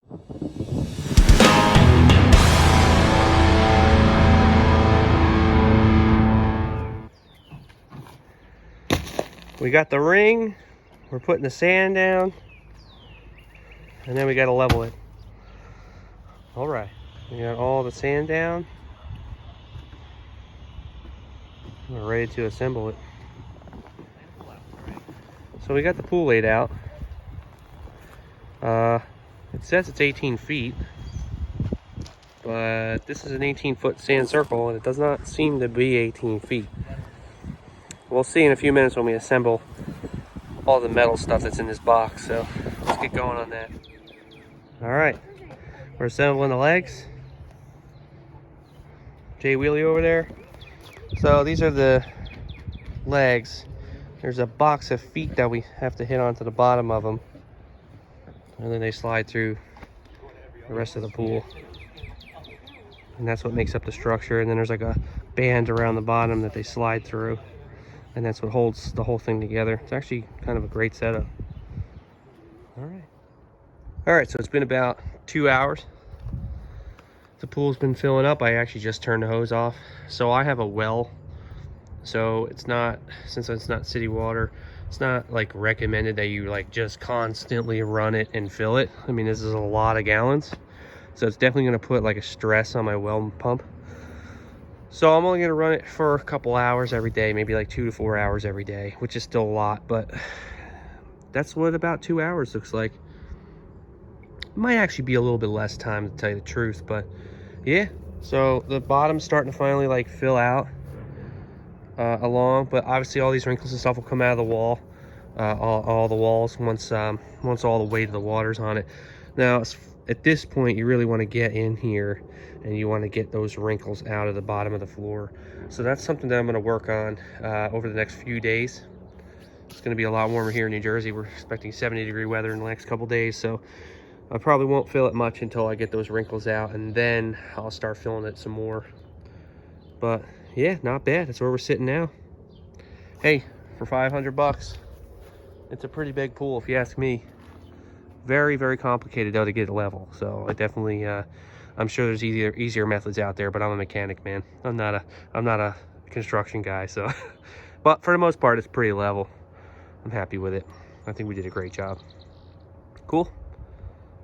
We got the ring, we're putting the sand down, and then we got to level it. All right, we got all the sand down. We're ready to assemble it. So we got the pool laid out. It says it's 18 feet, but this is an 18-foot sand circle, and it does not seem to be 18 feet. We'll see in a few minutes when we assemble all the metal stuff that's in this box, so let's get going on that. All right, we're assembling the legs. Jay Wheelie over there. So these are the legs. There's a box of feet that we have to hit onto the bottom of them, and then they slide through the rest of the pool, and that's what makes up the structure. And then there's like a band around the bottom that they slide through, and that's what holds the whole thing together. It's actually kind of a great setup. All right, so it's been about 2 hours. The pool's been filling up. I actually just turned the hose off. So I have a well, so it's not, since it's not city water, it's not like recommended that you like just constantly run it and fill it. I mean, this is a lot of gallons, so it's definitely going to put like a stress on my well pump. So I'm only going to run it for a couple hours every day, maybe like 2 to 4 hours every day, which is still a lot, but that's what about 2 hours looks like. It might actually be a little bit less time, to tell you the truth, but yeah. So the bottom's starting to finally like fill out along, but obviously all these wrinkles and stuff will come out of the wall, all the walls once all the weight of the water's on it. Now at this point you really want to get in here and you want to get those wrinkles out of the bottom of the floor. So that's something that I'm going to work on over the next few days. It's going to be a lot warmer here in New Jersey. We're expecting 70-degree weather in the next couple days, so I probably won't fill it much until I get those wrinkles out, and then I'll start filling it some more. But yeah, not bad. That's where we're sitting now. Hey, for 500 bucks, it's a pretty big pool if you ask me. Very, very complicated though to get it level. So I definitely, I'm sure there's easier methods out there, but I'm a mechanic, man. I'm not a construction guy, so. But for the most part, it's pretty level. I'm happy with it. I think we did a great job. Cool.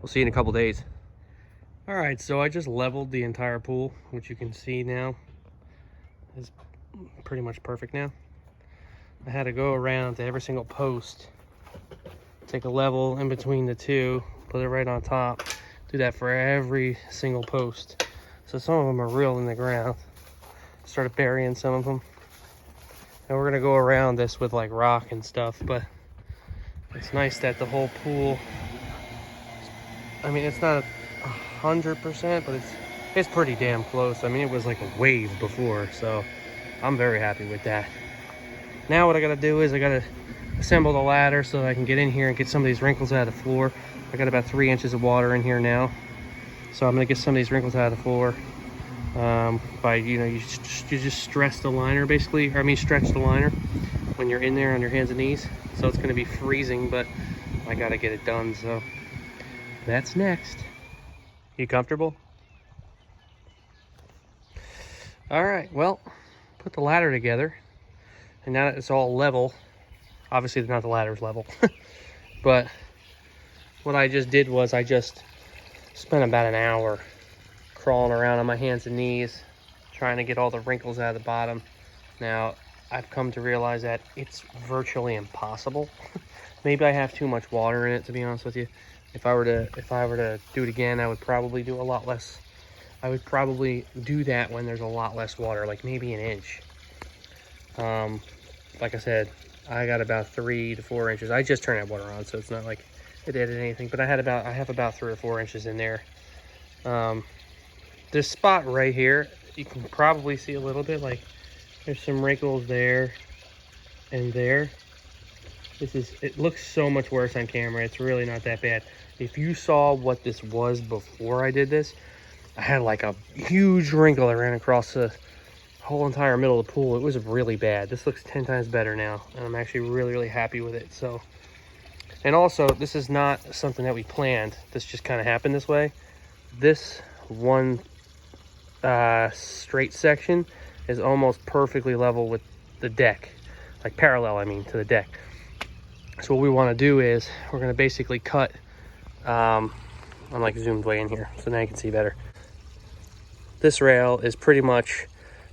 We'll see you in a couple days. All right, so I just leveled the entire pool, which you can see now is pretty much perfect now. I had to go around to every single post, take a level in between the two, put it right on top. Do that for every single post. So some of them are real in the ground. Started burying some of them. And we're gonna go around this with like rock and stuff, but it's nice that the whole pool, I mean, it's not 100%, but it's pretty damn close. I mean, it was like a wave before, so I'm very happy with that. Now what I gotta do is I gotta assemble the ladder so that I can get in here and get some of these wrinkles out of the floor. I got about 3 inches of water in here now, so I'm gonna get some of these wrinkles out of the floor by, you know, you just stress the liner basically, or I mean stretch the liner when you're in there on your hands and knees. So it's gonna be freezing, but I gotta get it done, so that's next. You comfortable? All right, well, put the ladder together, and now that it's all level, obviously not the ladder's level, but what I just did was I just spent about an hour crawling around on my hands and knees, trying to get all the wrinkles out of the bottom. Now, I've come to realize that it's virtually impossible. Maybe I have too much water in it, to be honest with you. If I were to do it again, I would probably do a lot less. I would probably do that when there's a lot less water, like maybe an inch. Like I said, I got about 3 to 4 inches. I just turned that water on, so it's not like it added anything, but I have about 3 or 4 inches in there. This spot right here, you can probably see a little bit, like there's some wrinkles there and there. It looks so much worse on camera. It's really not that bad. If you saw what this was before I did this, I had like a huge wrinkle that ran across the whole entire middle of the pool. It was really bad. This looks 10 times better now, and I'm actually really, really happy with it. So And also, this is not something that we planned. This just kind of happened this way. This one straight section is almost perfectly level with the deck, like parallel, I mean, to the deck. So what we want to do is we're going to basically cut, I'm like zoomed way in here, so now you can see better. This rail is pretty much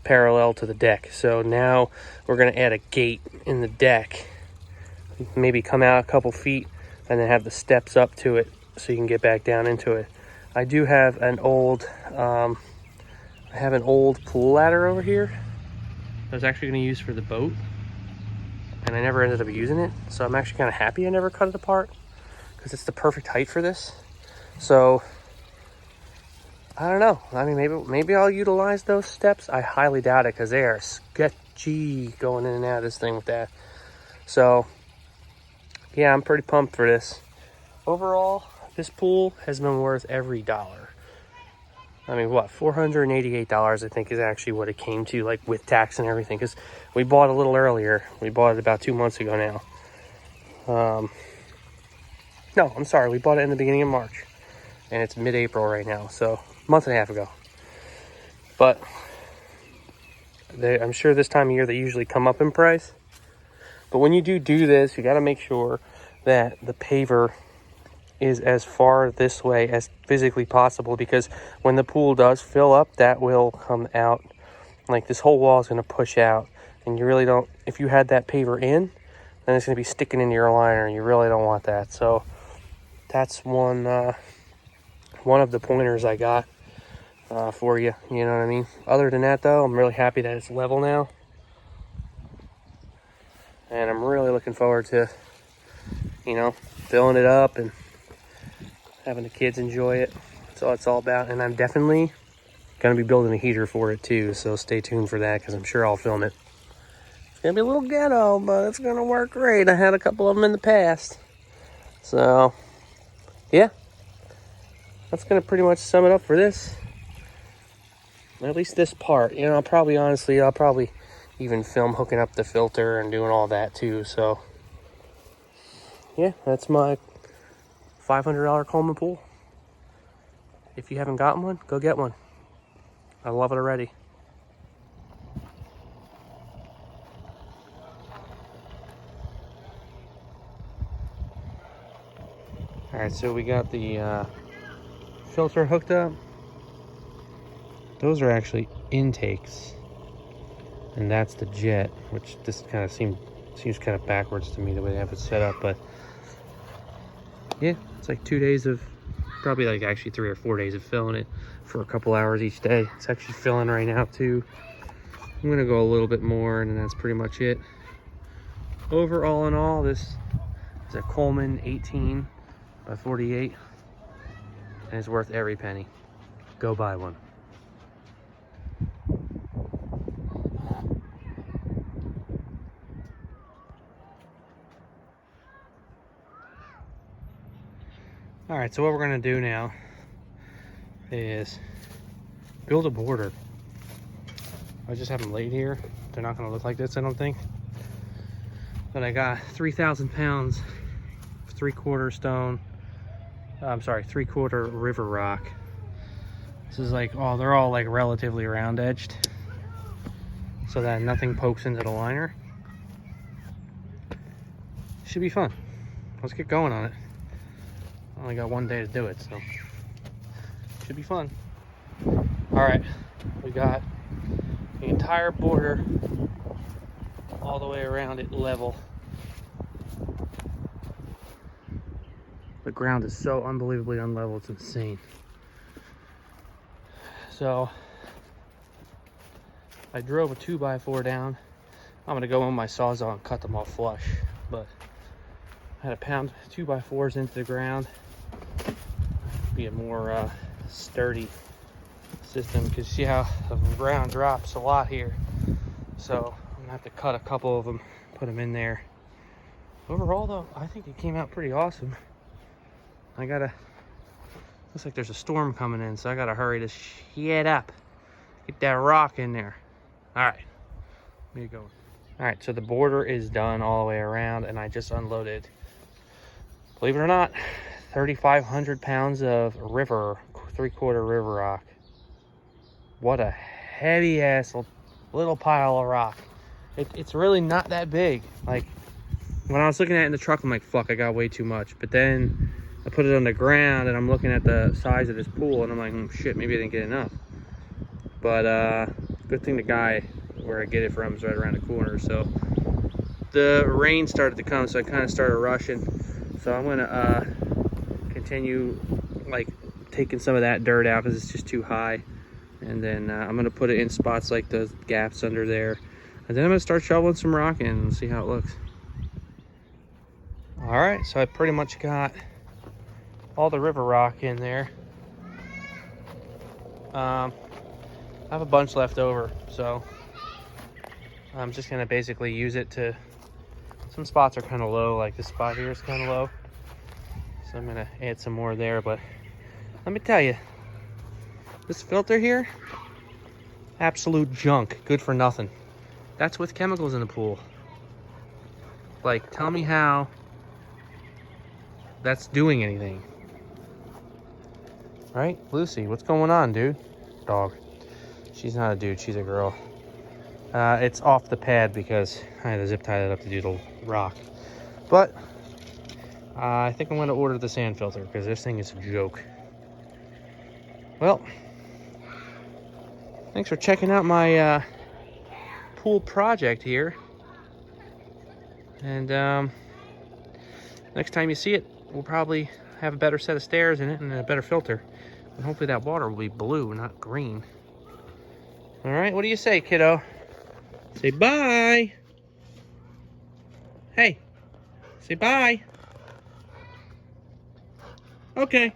parallel to the deck. So now we're going to add a gate in the deck, maybe come out a couple feet and then have the steps up to it so you can get back down into it. I do have an old, I have an old pool ladder over here I was actually going to use for the boat, and I never ended up using it. So I'm actually kind of happy I never cut it apart because it's the perfect height for this. So I don't know. I mean, maybe I'll utilize those steps. I highly doubt it because they are sketchy going in and out of this thing with that. So yeah, I'm pretty pumped for this. Overall, this pool has been worth every dollar. I mean, what, $488 I think is actually what it came to, like with tax and everything, because we bought a little earlier. We bought it about 2 months ago now. No, I'm sorry, we bought it in the beginning of March, and it's mid-April right now, so a month and a half ago. But I'm sure this time of year they usually come up in price. But when you do this, you got to make sure that the paver is as far this way as physically possible, because when the pool does fill up, that will come out. Like, this whole wall is going to push out, and you really don't, if you had that paver in, then it's going to be sticking into your liner, and you really don't want that. So that's one of the pointers I got for you, you know what I mean? Other than that, though, I'm really happy that it's level now, and I'm really looking forward to, you know, filling it up and having the kids enjoy it. That's all it's all about. And I'm definitely going to be building a heater for it too, so stay tuned for that, because I'm sure I'll film it. It's going to be a little ghetto, but it's going to work great. I had a couple of them in the past. So yeah, that's going to pretty much sum it up for this. At least this part. You know, I'll probably even film hooking up the filter and doing all that too. So yeah, that's my $500 Coleman pool. If you haven't gotten one, go get one. I love it already. Alright, so we got the filter hooked up. Those are actually intakes, and that's the jet, which this kind of seems kind of backwards to me the way they have it set up. But yeah, it's like 2 days of, probably like actually 3 or 4 days of filling it for a couple hours each day. It's actually filling right now too. I'm gonna go a little bit more, and then that's pretty much it. Overall in all, this is a Coleman 18 by 48, and it's worth every penny. Go buy one. All right, so what we're gonna do now is build a border. I just have them laid here. They're not gonna look like this, I don't think. But I got 3,000 pounds of 3/4 stone. I'm sorry, 3/4 river rock. This is like, oh, they're all like relatively round edged, so that nothing pokes into the liner. Should be fun. Let's get going on it. I only got 1 day to do it, so should be fun. All right, we got the entire border all the way around it level. The ground is so unbelievably unlevel, it's insane. So I drove a 2x4 down. I'm gonna go in my Sawzall and cut them all flush, but I had to pound 2x4s into the ground. Be a more sturdy system, because see how the ground drops a lot here. So I'm gonna have to cut a couple of them, put them in there. Overall though, I think it came out pretty awesome. Looks like there's a storm coming in, so I gotta hurry this shit up. Get that rock in there. All right, here you go. All right, so the border is done all the way around, and I just unloaded Believe it or not, 3,500 pounds of river, 3/4 river rock. What a heavy ass little pile of rock. It's really not that big. Like, when I was looking at it in the truck, I'm like, fuck, I got way too much. But then I put it on the ground and I'm looking at the size of this pool and I'm like, shit, maybe I didn't get enough. But good thing the guy where I get it from is right around the corner. So the rain started to come, so I kind of started rushing. So I'm gonna continue like taking some of that dirt out because it's just too high. And then I'm gonna put it in spots like the gaps under there. And then I'm gonna start shoveling some rock in and see how it looks. All right, so I pretty much got all the river rock in there. I have a bunch left over, so I'm just gonna basically use it to, some spots are kind of low, like this spot here is kind of low. So I'm gonna add some more there, but let me tell you, this filter here, absolute junk, good for nothing. That's with chemicals in the pool. Like, tell me how that's doing anything. Right? Lucy, what's going on, dude? Dog. She's not a dude, she's a girl. It's off the pad because I had to zip tie that up to do the rock. But I think I'm going to order the sand filter because this thing is a joke. Well, thanks for checking out my pool project here. And next time you see it, we'll probably have a better set of stairs in it and a better filter. And hopefully that water will be blue, not green. All right, what do you say, kiddo? Say bye. Hey, say bye. Okay.